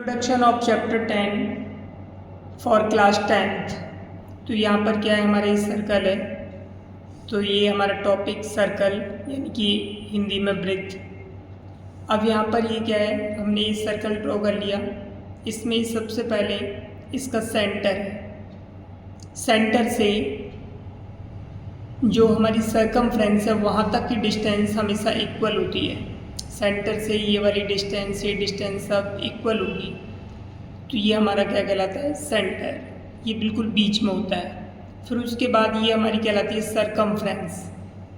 Introduction of chapter 10 for class 10th। तो यहाँ पर क्या है, हमारा ये सर्कल है। तो ये हमारा टॉपिक सर्कल यानी कि हिंदी में वृत्त। अब यहाँ पर ये क्या है, हमने ये सर्कल ड्रॉ कर लिया। इसमें सबसे पहले इसका सेंटर है। सेंटर से जो हमारी सरकमफ्रेंस है वहाँ तक की डिस्टेंस हमेशा इक्वल होती है। सेंटर से ये वाली डिस्टेंस, ये डिस्टेंस सब इक्वल होगी। तो ये हमारा क्या कहलाता है, सेंटर। ये बिल्कुल बीच में होता है। फिर उसके बाद ये हमारी कहलाती है सरकमफ्रेंस।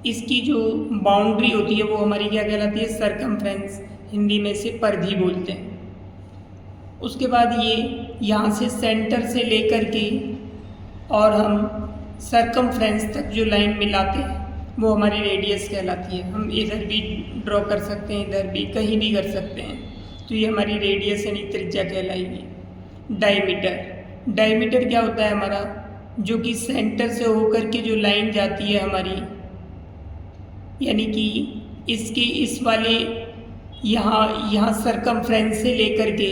इसकी जो बाउंड्री होती है वो हमारी क्या कहलाती है, सरकमफ्रेंस। हिंदी में से परिधि बोलते हैं। उसके बाद ये यहाँ से सेंटर से लेकर के और हम सरकमफ्रेंस तक जो लाइन मिलाते हैं वो हमारी रेडियस कहलाती है। हम इधर भी ड्रॉ कर सकते हैं, इधर भी, कहीं भी कर सकते हैं। तो ये हमारी रेडियस यानी त्रिज्या कहलाएगी। डायमीटर, डायमीटर क्या होता है हमारा, जो कि सेंटर से होकर के जो लाइन जाती है हमारी, यानी कि इसके इस वाले यहाँ सरकमफ्रेंस से लेकर के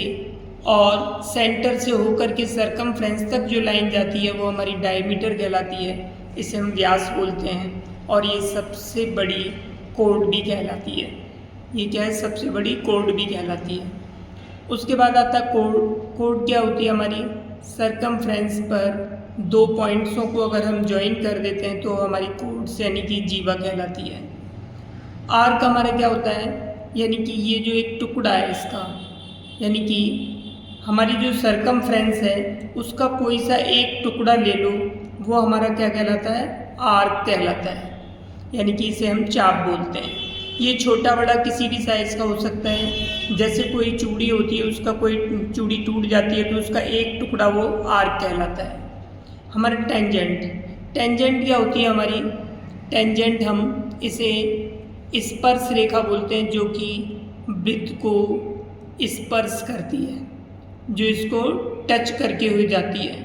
और सेंटर से होकर के सरकमफ्रेंस तक जो लाइन जाती है वो हमारी डायमीटर कहलाती है। इसे हम व्यास बोलते हैं। और ये सबसे बड़ी कोड भी कहलाती है। ये क्या है, सबसे बड़ी कोड भी कहलाती है। उसके बाद आता है कोड। कोड क्या होती है हमारी, सरकमफ्रेंस पर दो पॉइंट्सों को अगर हम ज्वाइन कर देते हैं तो हमारी कोड्स यानी कि जीवा कहलाती है। आर्क हमारा क्या होता है, यानी कि ये जो एक टुकड़ा है इसका, यानी कि हमारी जो सरकमफ्रेंस है उसका कोई सा एक टुकड़ा ले लो, वो हमारा क्या कहलाता है, आर्क कहलाता है। यानी कि इसे हम चाप बोलते हैं। ये छोटा बड़ा किसी भी साइज़ का हो सकता है। जैसे कोई चूड़ी होती है, उसका कोई चूड़ी टूट जाती है तो उसका एक टुकड़ा वो आर्क कहलाता है। हमारा टेंजेंट, टेंजेंट क्या होती है हमारी, टेंजेंट हम इसे स्पर्श रेखा बोलते हैं, जो कि वृत्त को स्पर्श करती है, जो इसको टच करके हुई जाती है।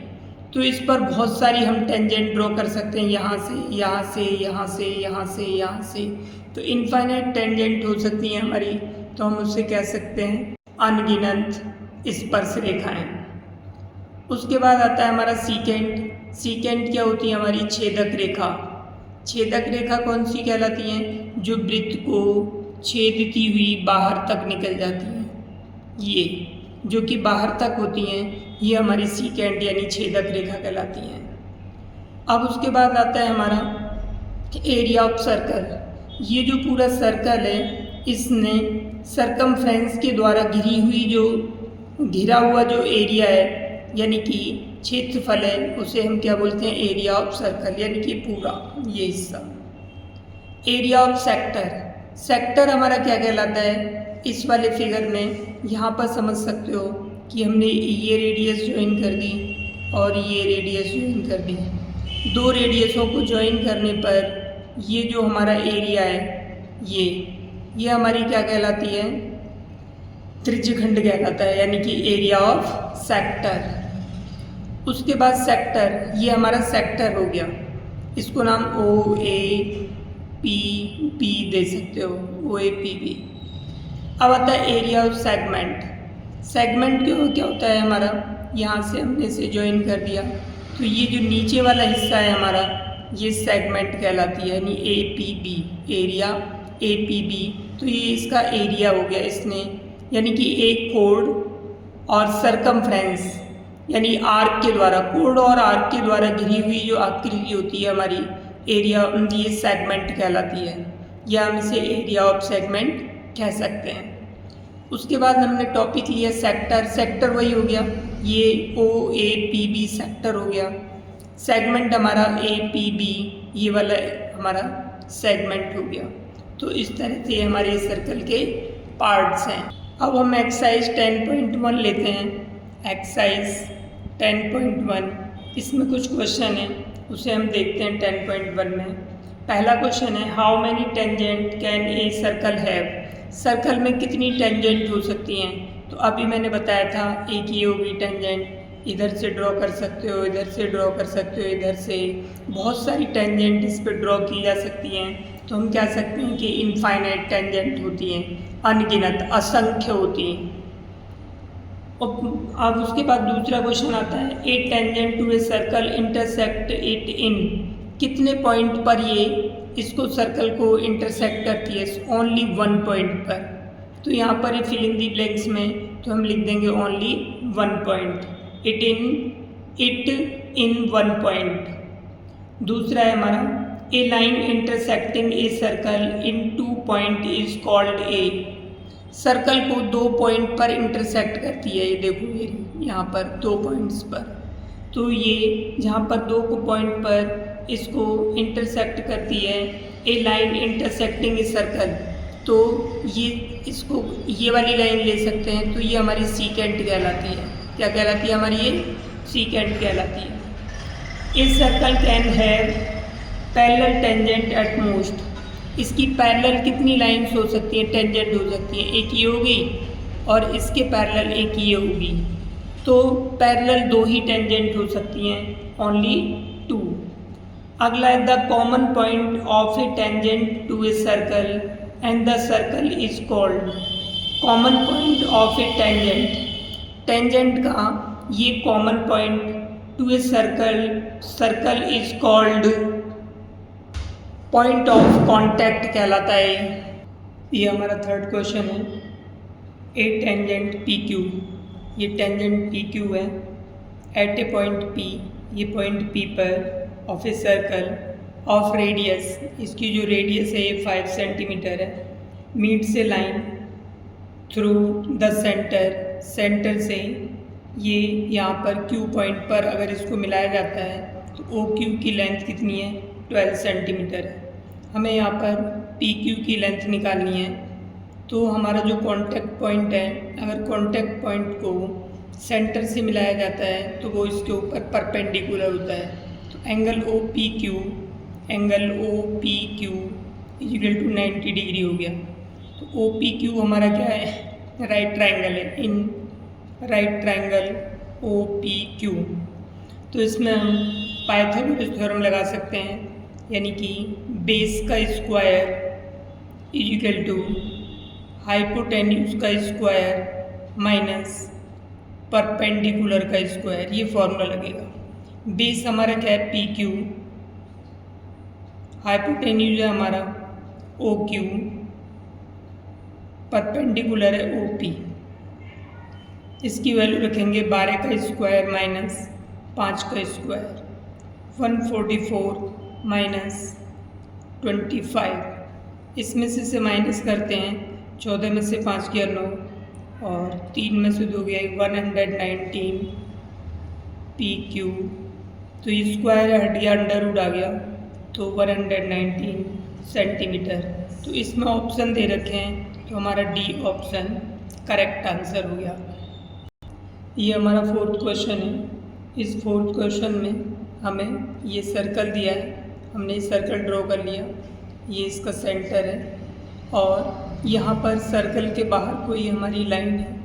तो इस पर बहुत सारी हम टेंजेंट ड्रॉ कर सकते हैं, यहाँ से यहाँ से यहाँ से यहाँ से यहाँ से। तो इनफाइनाइट टेंजेंट हो सकती हैं हमारी। तो हम उससे कह सकते हैं अनगिनत स्पर्श रेखाएं। उसके बाद आता है हमारा सीकेंट। सीकेंट क्या होती है हमारी, छेदक रेखा। छेदक रेखा कौन सी कहलाती हैं, जो वृत्त को छेदती हुई बाहर तक निकल जाती हैं। ये जो कि बाहर तक होती हैं, ये हमारी सीकेंट यानी छेदक रेखा कहलाती हैं। अब उसके बाद आता है हमारा एरिया ऑफ सर्कल। ये जो पूरा सर्कल है, इसने सरकमफ्रेंस के द्वारा घिरा हुआ जो एरिया है, यानी कि क्षेत्रफल है, उसे हम क्या बोलते हैं, एरिया ऑफ सर्कल, यानी कि पूरा ये हिस्सा। एरिया ऑफ सेक्टर, सेक्टर हमारा क्या कहलाता है, इस वाले फिगर में यहाँ पर समझ सकते हो कि हमने ये रेडियस ज्वाइन कर दी और ये रेडियस ज्वाइन कर दी। दो रेडियसों को ज्वाइन करने पर ये जो हमारा एरिया है, ये हमारी क्या कहलाती है, त्रिज्यखंड कहलाता है, यानी कि एरिया ऑफ सेक्टर। उसके बाद सेक्टर, ये हमारा सेक्टर हो गया। इसको नाम OAPB दे सकते हो, OAPB। अब आता है एरिया ऑफ सेगमेंट। सेगमेंट क्या होता है हमारा, यहाँ से हमने इसे ज्वाइन कर दिया तो ये जो नीचे वाला हिस्सा है हमारा, ये सेगमेंट कहलाती है, यानी APB, एरिया APB। तो ये इसका एरिया हो गया इसने, यानी कि एक कोड और सरकमफ्रेंस यानी आर्क के द्वारा, कोड और आर्क के द्वारा घिरी हुई जो आकृति होती है हमारी एरिया, ये सेगमेंट कहलाती है, या हम इसे एरिया ऑफ सेगमेंट कह सकते हैं। उसके बाद हमने टॉपिक लिया सेक्टर। सेक्टर वही हो गया, ये OAPB सेक्टर हो गया। सेगमेंट हमारा APB, ये वाला हमारा सेगमेंट हो गया। तो इस तरह से हमारे सर्कल के पार्ट्स हैं। अब हम एक्सरसाइज 10.1 लेते हैं। एक्सरसाइज 10.1, इसमें कुछ क्वेश्चन है, उसे हम देखते हैं 10.1 में। पहला क्वेश्चन है, how many tangent can a circle have. Circle में कितनी टेंजेंट हो सकती हैं। तो अभी मैंने बताया था एक ये होगी टेंजेंट, इधर से ड्रॉ कर सकते हो, इधर से ड्रॉ कर सकते हो, इधर से बहुत सारी टेंजेंट इस पर ड्रॉ की जा सकती हैं। तो हम कह सकते हैं कि इनफाइनाइट टेंजेंट होती हैं, अनगिनत, असंख्य होती हैं। अब उसके बाद दूसरा क्वेश्चन आता है, a tangent to a circle intersect it in, कितने पॉइंट पर ये इसको सर्कल को इंटरसेक्ट करती है? ओनली 1 पॉइंट पर। तो यहाँ पर ये फिल इन दी ब्लैंक्स में तो हम लिख देंगे only 1 point, it in 1 point. दूसरा है हमारा, a line intersecting a circle in 2 point is called a, circle को 2 पॉइंट पर इंटरसेक्ट करती है। ये देखो ये यहाँ पर 2 पॉइंट्स पर, तो ये जहाँ पर 2 पॉइंट पर इसको इंटरसेक्ट करती है, ए लाइन इंटरसेक्टिंग ए सर्कल, तो ये इसको ये वाली लाइन ले सकते हैं, तो ये हमारी सीकेंट कहलाती है। क्या कहलाती है हमारी? ये सीकेंट कहलाती है। A circle can have parallel tangent at most, इसकी पैरेलल कितनी लाइन्स हो सकती हैं? टेंजेंट हो सकती हैं, एक ये होगी और इसके पैरेलल एक ये होगी, तो पैरेलल 2 ही टेंजेंट हो सकती हैं, ओनली 2। अगला है, the common point of a tangent to a circle and the circle is called, common point of a tangent, tangent का ये common point to a circle is called point of contact कहलाता है। ये हमारा third question है, a tangent P Q, ये tangent P Q है at a point P, ये पॉइंट पी पर of a circle of radius, इसकी जो रेडियस है ये 5 सेंटीमीटर है, मीट से line through the centre, centre से ये यहाँ पर क्यू पॉइंट पर अगर इसको मिलाया जाता है तो ओ क्यू की लेंथ कितनी है? 12 सेंटीमीटर है। हमें यहाँ पर पी क्यू की लेंथ निकालनी है, तो हमारा जो कांटेक्ट पॉइंट है, अगर कांटेक्ट पॉइंट को सेंटर से मिलाया जाता है तो वो इसके ऊपर परपेंडिकुलर होता है, तो angle O P Q is equal to 90 degree हो गया। तो ओ पी क्यू हमारा क्या है? राइट ट्रायंगल है, in right triangle O P Q. तो इसमें हम पाइथागोरस थ्योरम लगा सकते हैं, यानी कि बेस का square is equal to hypotenuse का स्क्वायर माइनस परपेंडिकुलर का स्क्वायर, ये फॉर्मूला लगेगा। बेस हमारा क्या है? पी क्यू, हाइपोटेन्यूज है हमारा ओ क्यू, परपेंडिकुलर है ओ पी। इसकी वैल्यू रखेंगे 12 का स्क्वायर माइनस 5 का स्क्वायर, 144 माइनस 25, इसमें से माइनस करते हैं, 14 में से 5 किया 9 और 3 में से 2 गया 119 पी क्यू, तो स्क्वायर हट गया, अंडर रूट आ गया, तो 119 सेंटीमीटर। तो इसमें ऑप्शन दे रखे हैं, तो हमारा डी ऑप्शन करेक्ट आंसर हो गया। ये हमारा 4th क्वेश्चन है। इस 4th क्वेश्चन में हमें ये सर्कल दिया है, हमने ये सर्कल ड्रॉ कर लिया, ये इसका सेंटर है और यहाँ पर सर्कल के बाहर कोई हमारी लाइन है,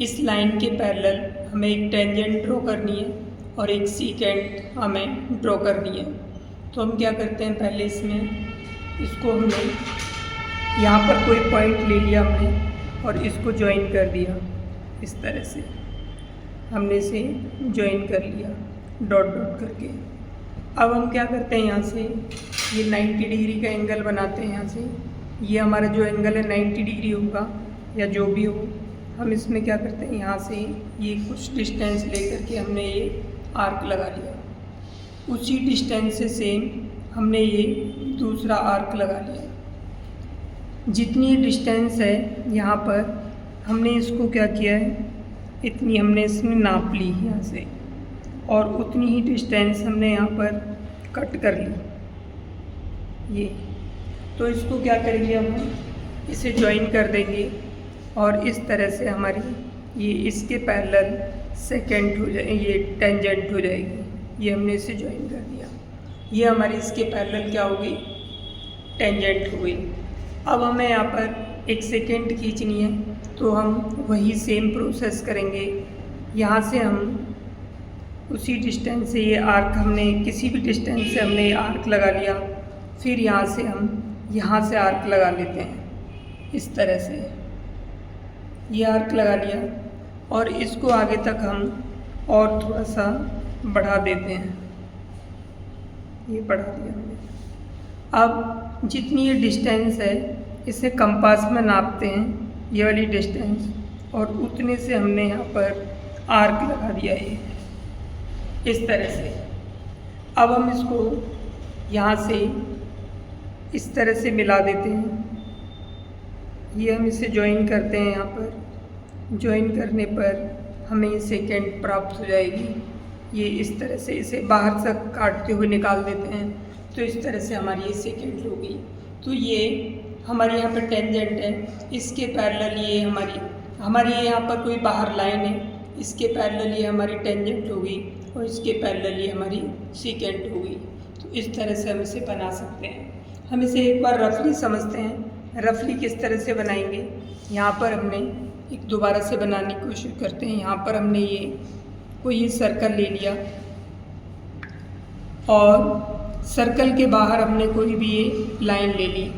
इस लाइन के पैरेलल हमें एक टेंजेंट ड्रॉ करनी है और एक सीकेंट हमें ड्रॉ करनी है। तो हम क्या करते हैं, पहले इसको हमने यहाँ पर कोई पॉइंट ले लिया हमने और इसको ज्वाइन कर दिया, इस तरह से हमने इसे ज्वाइन कर लिया डॉट डॉट करके। अब हम क्या करते हैं, यहाँ से ये 90 डिग्री का एंगल बनाते हैं। यहाँ से ये हमारा जो एंगल है 90 डिग्री होगा या जो भी हो, हम इसमें क्या करते हैं, यहाँ से ये कुछ डिस्टेंस लेकर के हमने ये आर्क लगा लिया, उसी डिस्टेंस से सेम हमने ये दूसरा आर्क लगा लिया। जितनी डिस्टेंस है यहाँ पर हमने इसको क्या किया है, इतनी हमने इसमें नाप ली यहाँ से और उतनी ही डिस्टेंस हमने यहाँ पर कट कर ली ये। तो इसको क्या करेंगे, हम इसे ज्वाइन कर देंगे और इस तरह से हमारी ये इसके पैरेलल सेकेंड हो जाए, ये टेंजेंट हो जाएगी। ये हमने इसे ज्वाइन कर दिया, ये हमारी इसके पैरेलल क्या होगी, टेंजेंट हो गई। अब हमें यहाँ पर एक सेकेंड खींचनी है, तो हम वही सेम प्रोसेस करेंगे। यहाँ से हम उसी डिस्टेंस से ये आर्क, हमने किसी भी डिस्टेंस से हमने ये आर्क लगा लिया, फिर यहाँ से हम यहाँ से आर्क लगा लेते हैं, इस तरह से ये आर्क लगा लिया और इसको आगे तक हम और थोड़ा सा बढ़ा देते हैं। ये बढ़ा दिया हमने। अब जितनी ये डिस्टेंस है इसे कंपास में नापते हैं, ये वाली डिस्टेंस, और उतने से हमने यहाँ पर आर्क लगा दिया है इस तरह से। अब हम इसको यहाँ से इस तरह से मिला देते हैं। ये हम इसे ज्वाइन करते हैं। यहाँ पर ज्वाइन करने पर हमें ये सेकेंड प्राप्त हो जाएगी। ये इस तरह से इसे बाहर से काटते हुए निकाल देते हैं, तो इस तरह से हमारी ये सेकेंड होगी। तो ये हमारे यहाँ पर टेंजेंट है, इसके पैरेलल ये हमारी यहाँ पर कोई बाहर लाइन है, इसके पैरेलल ये हमारी टेंजेंट होगी और इसके पैरेलल ये हमारी सेकेंड होगी। तो इस तरह से हम इसे बना सकते हैं। हम इसे एक बार रफली समझते हैं। रफली किस तरह से बनाएंगे, यहाँ पर हमने एक दोबारा से बनाने की कोशिश करते हैं। यहाँ पर हमने ये सर्कल ले लिया और सर्कल के बाहर हमने कोई भी ये लाइन ले ली।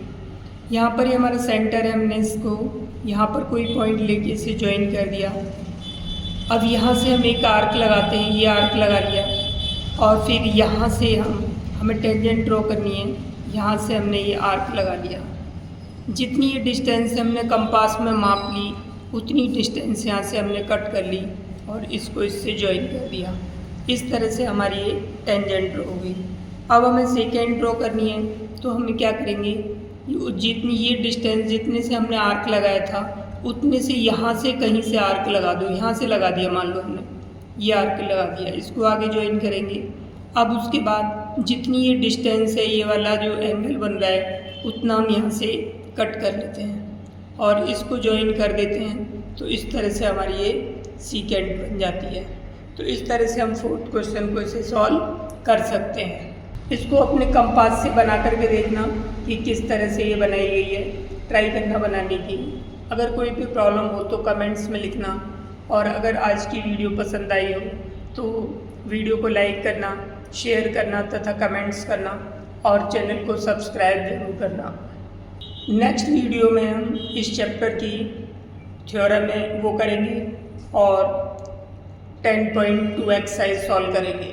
यहाँ पर ये हमारा सेंटर है, हमने इसको यहाँ पर कोई पॉइंट लेके इसे ज्वाइन कर दिया। अब यहाँ से हम एक आर्क लगाते हैं, ये आर्क लगा लिया, और फिर यहाँ से हमें टेंजेंट ड्रॉ करनी है। यहाँ से हमने ये आर्क लगा लिया। जितनी ये डिस्टेंस हमने कंपास में माप ली, उतनी डिस्टेंस यहाँ से हमने कट कर ली और इसको इससे ज्वाइन कर दिया। इस तरह से हमारी ये टेंजेंट ड्रॉ हो गई। अब हमें सेकेंड ड्रॉ करनी है, तो हम क्या करेंगे, जितनी ये डिस्टेंस जितने से हमने आर्क लगाया था उतने से यहाँ से कहीं से आर्क लगा दो। यहाँ से लगा दिया, मान लो हमने ये आर्क लगा दिया, इसको आगे ज्वाइन करेंगे। अब उसके बाद जितनी ये डिस्टेंस है, ये वाला जो एंगल बन रहा है, उतना हम यहाँ से कट कर लेते हैं और इसको ज्वाइन कर देते हैं। तो इस तरह से हमारी ये सेकेंड बन जाती है। तो इस तरह से हम फोर्थ क्वेश्चन को इसे सॉल्व कर सकते हैं। इसको अपने कंपास से बना करके देखना कि किस तरह से ये बनाई गई है, ट्राई करना बनाने की। अगर कोई भी प्रॉब्लम हो तो कमेंट्स में लिखना, और अगर आज की वीडियो पसंद आई हो तो वीडियो को लाइक करना, शेयर करना तथा कमेंट्स करना, और चैनल को सब्सक्राइब जरूर करना। नेक्स्ट वीडियो में हम इस चैप्टर की थ्योरम में वो करेंगे और 10.2 एक्सरसाइज सॉल्व करेंगे।